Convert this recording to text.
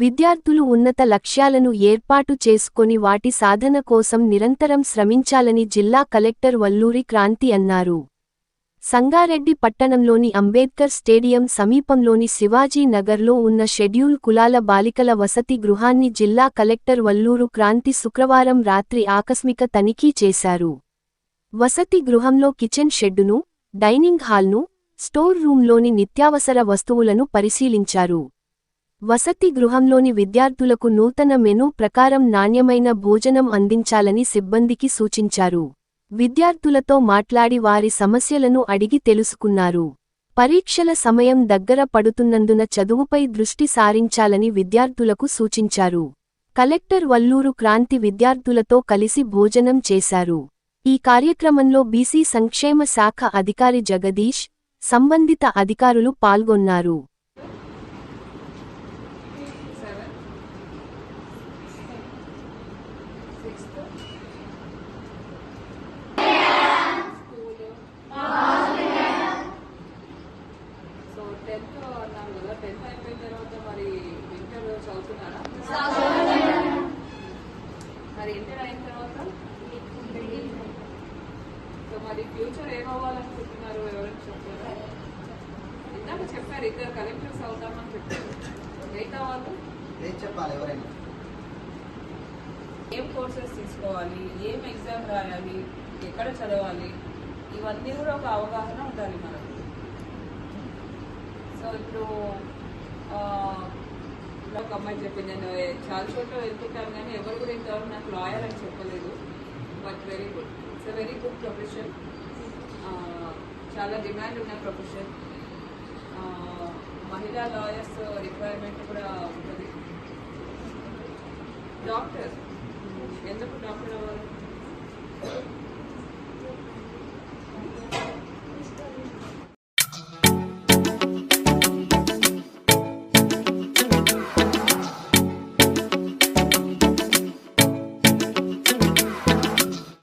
విద్యార్థులు ఉన్నత లక్ష్యాలను ఏర్పాటు చేసుకొని వాటి సాధన కోసం నిరంతరం శ్రమించాలని జిల్లా కలెక్టర్ వల్లూరి క్రాంతి అన్నారు. సంగారెడ్డి పట్టణంలోని అంబేద్కర్ స్టేడియం సమీపంలోని శివాజీ నగర్లో ఉన్న షెడ్యూల్ కులాల బాలికల వసతి గృహాన్ని జిల్లా కలెక్టర్ వల్లూరు క్రాంతి శుక్రవారం రాత్రి ఆకస్మిక తనిఖీ చేశారు. వసతి గృహంలో కిచెన్ షెడ్డును, డైనింగ్ హాల్ను, స్టోర్ రూంలోని నిత్యావసర వస్తువులను పరిశీలించారు. వసతి గృహంలోని విద్యార్థులకు నూతన మెనూ ప్రకారం నాణ్యమైన భోజనం అందించాలని సిబ్బందికి సూచించారు. విద్యార్థులతో మాట్లాడి వారి సమస్యలను అడిగి తెలుసుకున్నారు. పరీక్షల సమయం దగ్గర పడుతున్నందున చదువుపై దృష్టి సారించాలని విద్యార్థులకు సూచించారు. కలెక్టర్ వల్లూరు క్రాంతి విద్యార్థులతో కలిసి భోజనం చేశారు. ఈ కార్యక్రమంలో బీసీ సంక్షేమ శాఖ అధికారి జగదీష్, సంబంధిత అధికారులు పాల్గొన్నారు. మరి ఇంటర్ అయిన తర్వాత సో మరి ఫ్యూచర్ ఏమవ్వాలనుకుంటున్నారు? ఎవరైనా చెప్పారా? ఇందాక చెప్పారు ఇద్దరు కలెక్టర్స్ అవుతామని చెప్పారు. మిగతా వాళ్ళు చెప్పాలి. ఎవరైనా ఏం కోర్సెస్ తీసుకోవాలి, ఏం ఎగ్జామ్ రాయాలి, ఎక్కడ చదవాలి, ఇవన్నీ కూడా ఒక అవగాహన ఉండాలి మనకు. సో ఇప్పుడు ఒక అమ్మాయి చెప్పింది, నేను చాలా చోట్ల వెళ్తుంటాను కానీ ఎవరు కూడా ఇంతవరకు నాకు లాయర్ అని చెప్పలేదు. But very good, it's a very good profession. చాలా డిమాండ్ ఉన్న ప్రొఫెషన్. మహిళా లాయర్స్ రిక్వైర్మెంట్ కూడా ఉంటుంది. డాక్టర్, ఎందుకు డాక్టర్ అవ్వాలి?